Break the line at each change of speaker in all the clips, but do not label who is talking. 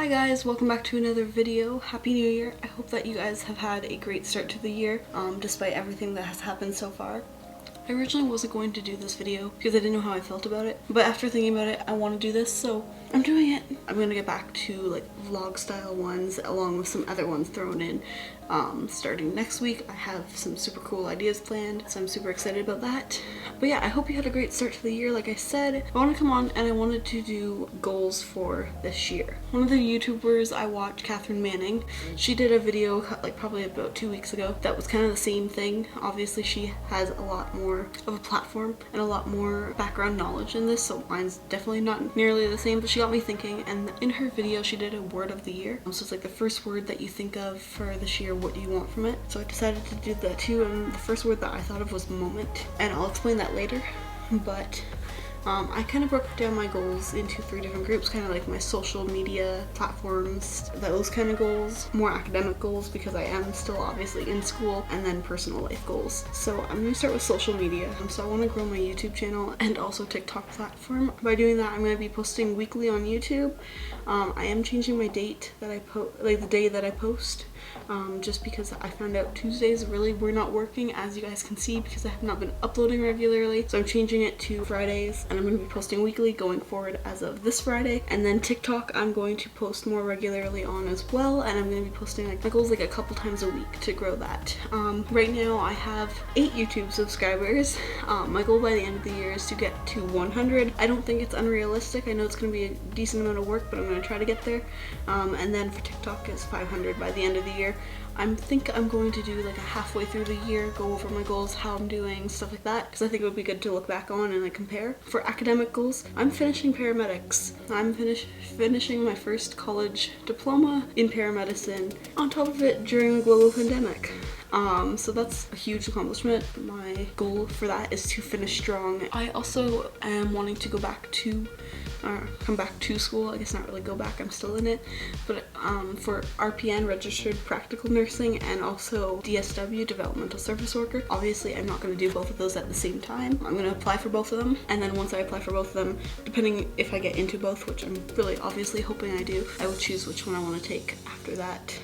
Hi guys, welcome back to another video. Happy New Year. I hope that you guys have had a great start to the year, despite everything that has happened so far. I originally wasn't going to do this video because I didn't know how I felt about it, but after thinking about it, I want to do this, so I'm doing it. I'm gonna get back to like vlog style ones along with some other ones thrown in. Starting next week, I have some super cool ideas planned, so I'm super excited about that. But yeah, I hope you had a great start to the year. Like I said, I want to come on and I wanted to do goals for this year. One of the YouTubers I watch, Catherine Manning, she did a video like probably about 2 weeks ago that was kind of the same thing. Obviously she has a lot more of a platform and a lot more background knowledge in this, so mine's definitely not nearly the same, but she got me thinking, and in her video she did a word of the year. So it's like the first word that you think of for this year, what do you want from it? So I decided to do that too, and the first word that I thought of was moment, and I'll explain that later. But I kind of broke down my goals into 3 different groups, kind of like my social media platforms, those kind of goals, more academic goals because I am still obviously in school, and then personal life goals. So I'm going to start with social media. So I want to grow my YouTube channel and also TikTok platform. By doing that, I'm going to be posting weekly on YouTube. I am changing my date that I post, like the day that I post. Just because I found out Tuesdays really were not working, as you guys can see, because I have not been uploading regularly. So I'm changing it to Fridays, and I'm going to be posting weekly going forward as of this Friday. And then TikTok I'm going to post more regularly on as well, and I'm going to be posting like my goals like a couple times a week to grow that. Right now I have 8 YouTube subscribers. My goal by the end of the year is to get to 100. I don't think it's unrealistic. I know it's going to be a decent amount of work, but I'm going to try to get there. And then for TikTok is 500 by the end of the year. I think I'm going to do like a halfway through the year, go over my goals, how I'm doing, stuff like that, because I think it would be good to look back on and like compare. For academic goals, I'm finishing paramedics. I'm finishing my first college diploma in paramedicine, on top of it during the global pandemic. So that's a huge accomplishment. My goal for that is to finish strong. I also am wanting to go back to come back to school. I guess not really go back, I'm still in it, but for RPN, registered practical nursing, and also DSW, developmental service worker. Obviously I'm not going to do both of those at the same time. I'm going to apply for both of them, and then once I apply for both of them, depending if I get into both, which I'm really obviously hoping I do, I will choose which one I want to take after that.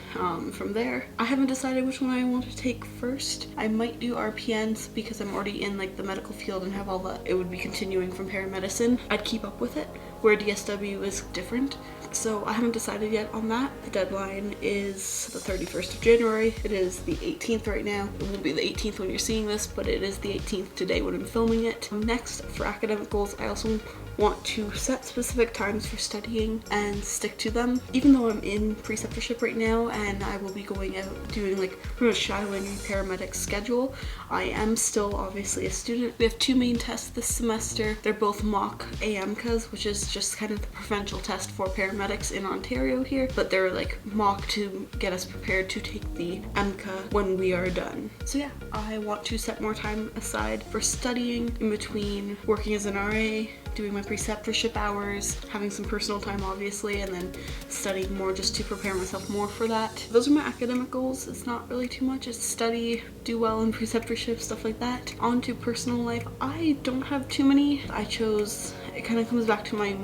From there, I haven't decided which one I want to take first. I might do RPNs because I'm already in like the medical field and have all that. It would be continuing from paramedicine. I'd keep up with it, where DSW is different. So I haven't decided yet on that. The deadline is the 31st of January. It is the 18th right now. It won't be the 18th when you're seeing this, but it is the 18th today when I'm filming it. Next, for academic goals, I also want to set specific times for studying and stick to them. Even though I'm in preceptorship right now and I will be going out doing like pretty much shadowing a paramedic schedule, I am still obviously a student. We have 2 main tests this semester. They're both mock AMCAs, which is just kind of the provincial test for paramedics in Ontario here, but they're like mock to get us prepared to take the AMCA when we are done. So yeah, I want to set more time aside for studying in between working as an RA, doing my preceptorship hours, having some personal time obviously, and then studying more just to prepare myself more for that. Those are my academic goals. It's not really too much. It's study, do well in preceptorship, stuff like that. On to personal life. I don't have too many. I chose, it kind of comes back to my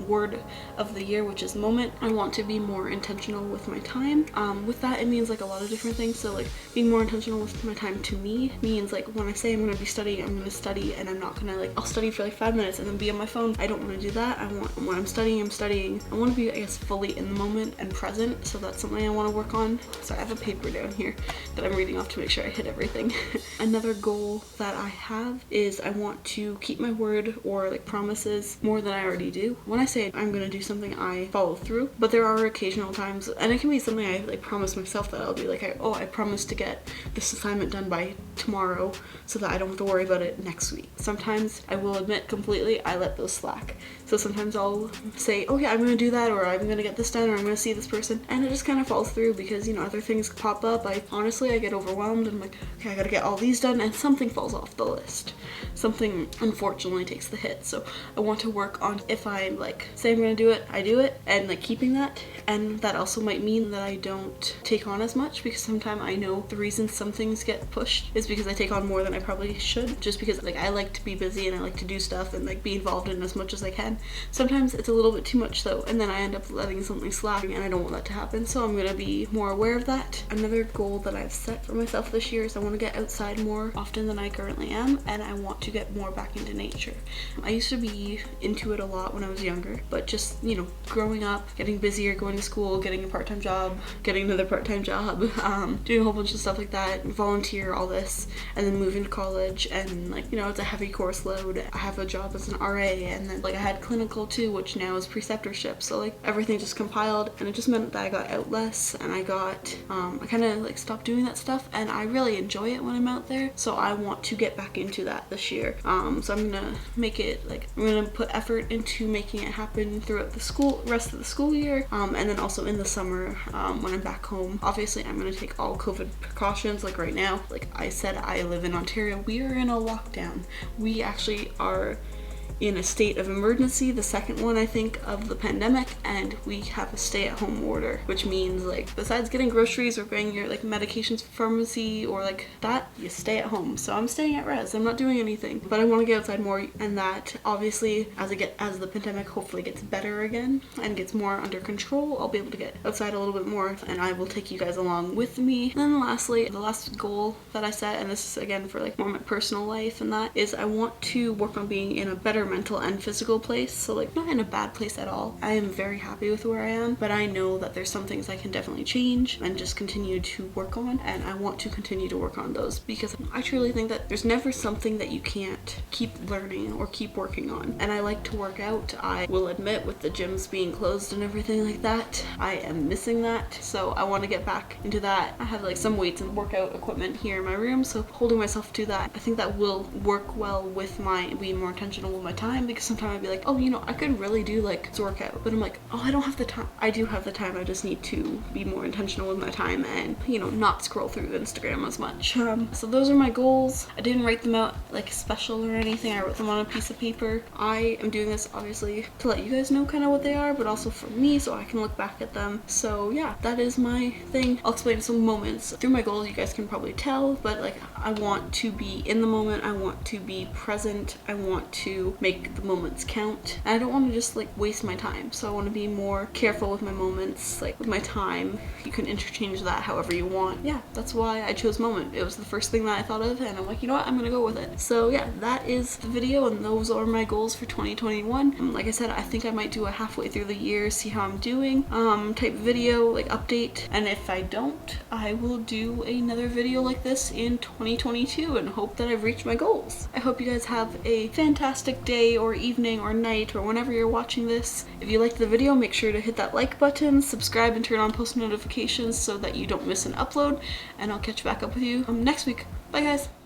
word of the year, which is moment. I want to be more intentional with my time. With that, it means like a lot of different things. So like being more intentional with my time to me means like when I say I'm going to be studying, I'm going to study, and I'm not going to like, I'll study for like 5 minutes and then be on my phone. I don't want to do that. I want, when I'm studying, I'm studying. I want to be, I guess, fully in the moment and present. So that's something I want to work on. So I have a paper down here that I'm reading off to make sure I hit everything. Another goal that I have is I want to keep my word or like promises more than I already do. When I say I'm going to do something, I follow through, but there are occasional times, and it can be something I like promise myself, that I'll be like, I promise to get this assignment done by tomorrow so that I don't have to worry about it next week. Sometimes I will admit completely I let those slack. So sometimes I'll say, oh yeah, I'm going to do that, or I'm going to get this done, or I'm going to see this person, and it just kind of falls through because, you know, other things pop up. I get overwhelmed and I'm like, okay, I gotta get all these done, and something falls off the list. Something unfortunately takes the hit. So I want to work on, if I like say I'm gonna do it, I do it, and like keeping that. And that also might mean that I don't take on as much, because sometimes I know the reason some things get pushed is because I take on more than I probably should, just because like I like to be busy and I like to do stuff and like be involved in as much as I can. Sometimes it's a little bit too much though, and then I end up letting something slack, and I don't want that to happen, so I'm gonna be more aware of that. Another goal that I've set for myself this year is I want to get outside more often than I currently am, and I want to get more back into nature. I used to be into it a lot when I was younger, but just, you know, growing up, getting busier, going to school, getting a part-time job, getting another part-time job, doing a whole bunch of stuff like that, volunteer, all this, and then moving to college, and like, you know, it's a heavy course load. I have a job as an RA, and then like I had clinical too, which now is preceptorship, so like everything just compiled, and it just meant that I got out less, and I got I kind of like stopped doing that stuff, and I really enjoy it when I'm out there, so I want to get back into that this year. So I'm gonna make it like, I'm gonna put effort into making it happen throughout the rest of the school year, and then also in the summer, when I'm back home. Obviously I'm gonna take all COVID precautions. Like right now, like I said, I live in Ontario, we are in a lockdown. We actually are in a state of emergency, the second one I think of the pandemic, and we have a stay-at-home order, which means like besides getting groceries or getting your like medications from pharmacy or like that, you stay at home. So I'm staying at res, I'm not doing anything, but I want to get outside more, and that obviously as the pandemic hopefully gets better again and gets more under control, I'll be able to get outside a little bit more, and I will take you guys along with me. And then lastly, the last goal that I set, and this is again for like more my personal life, and that is I want to work on being in a better mental and physical place. So like not in a bad place at all. I am very happy with where I am, but I know that there's some things I can definitely change and just continue to work on, and I want to continue to work on those, because I truly think that there's never something that you can't keep learning or keep working on. And I like to work out. I will admit, with the gyms being closed and everything like that, I am missing that, so I want to get back into that. I have like some weights and workout equipment here in my room, so holding myself to that, I think that will work well with my being more intentional with my time, because sometimes I'd be like, oh, you know, I could really do like this workout, but I'm like, oh, I don't have the time. I do have the time, I just need to be more intentional with my time and, you know, not scroll through Instagram as much. So those are my goals. I didn't write them out like special or anything, I wrote them on a piece of paper. I am doing this obviously to let you guys know kind of what they are, but also for me so I can look back at them. So yeah, that is my thing. I'll explain some moments through my goals. You guys can probably tell, but like I want to be in the moment, I want to be present, I want to make the moments count, and I don't want to just like waste my time. So I want to be more careful with my moments, like with my time. You can interchange that however you want. Yeah, that's why I chose moment. It was the first thing that I thought of, and I'm like, you know what, I'm gonna go with it. So yeah, that is the video, and those are my goals for 2021. And like I said, I think I might do a halfway through the year, see how I'm doing type video, like update, and if I don't, I will do another video like this in 2022 and hope that I've reached my goals. I hope you guys have a fantastic day or evening or night or whenever you're watching this. If you liked the video, make sure to hit that like button, subscribe, and turn on post notifications so that you don't miss an upload, and I'll catch back up with you next week. Bye guys!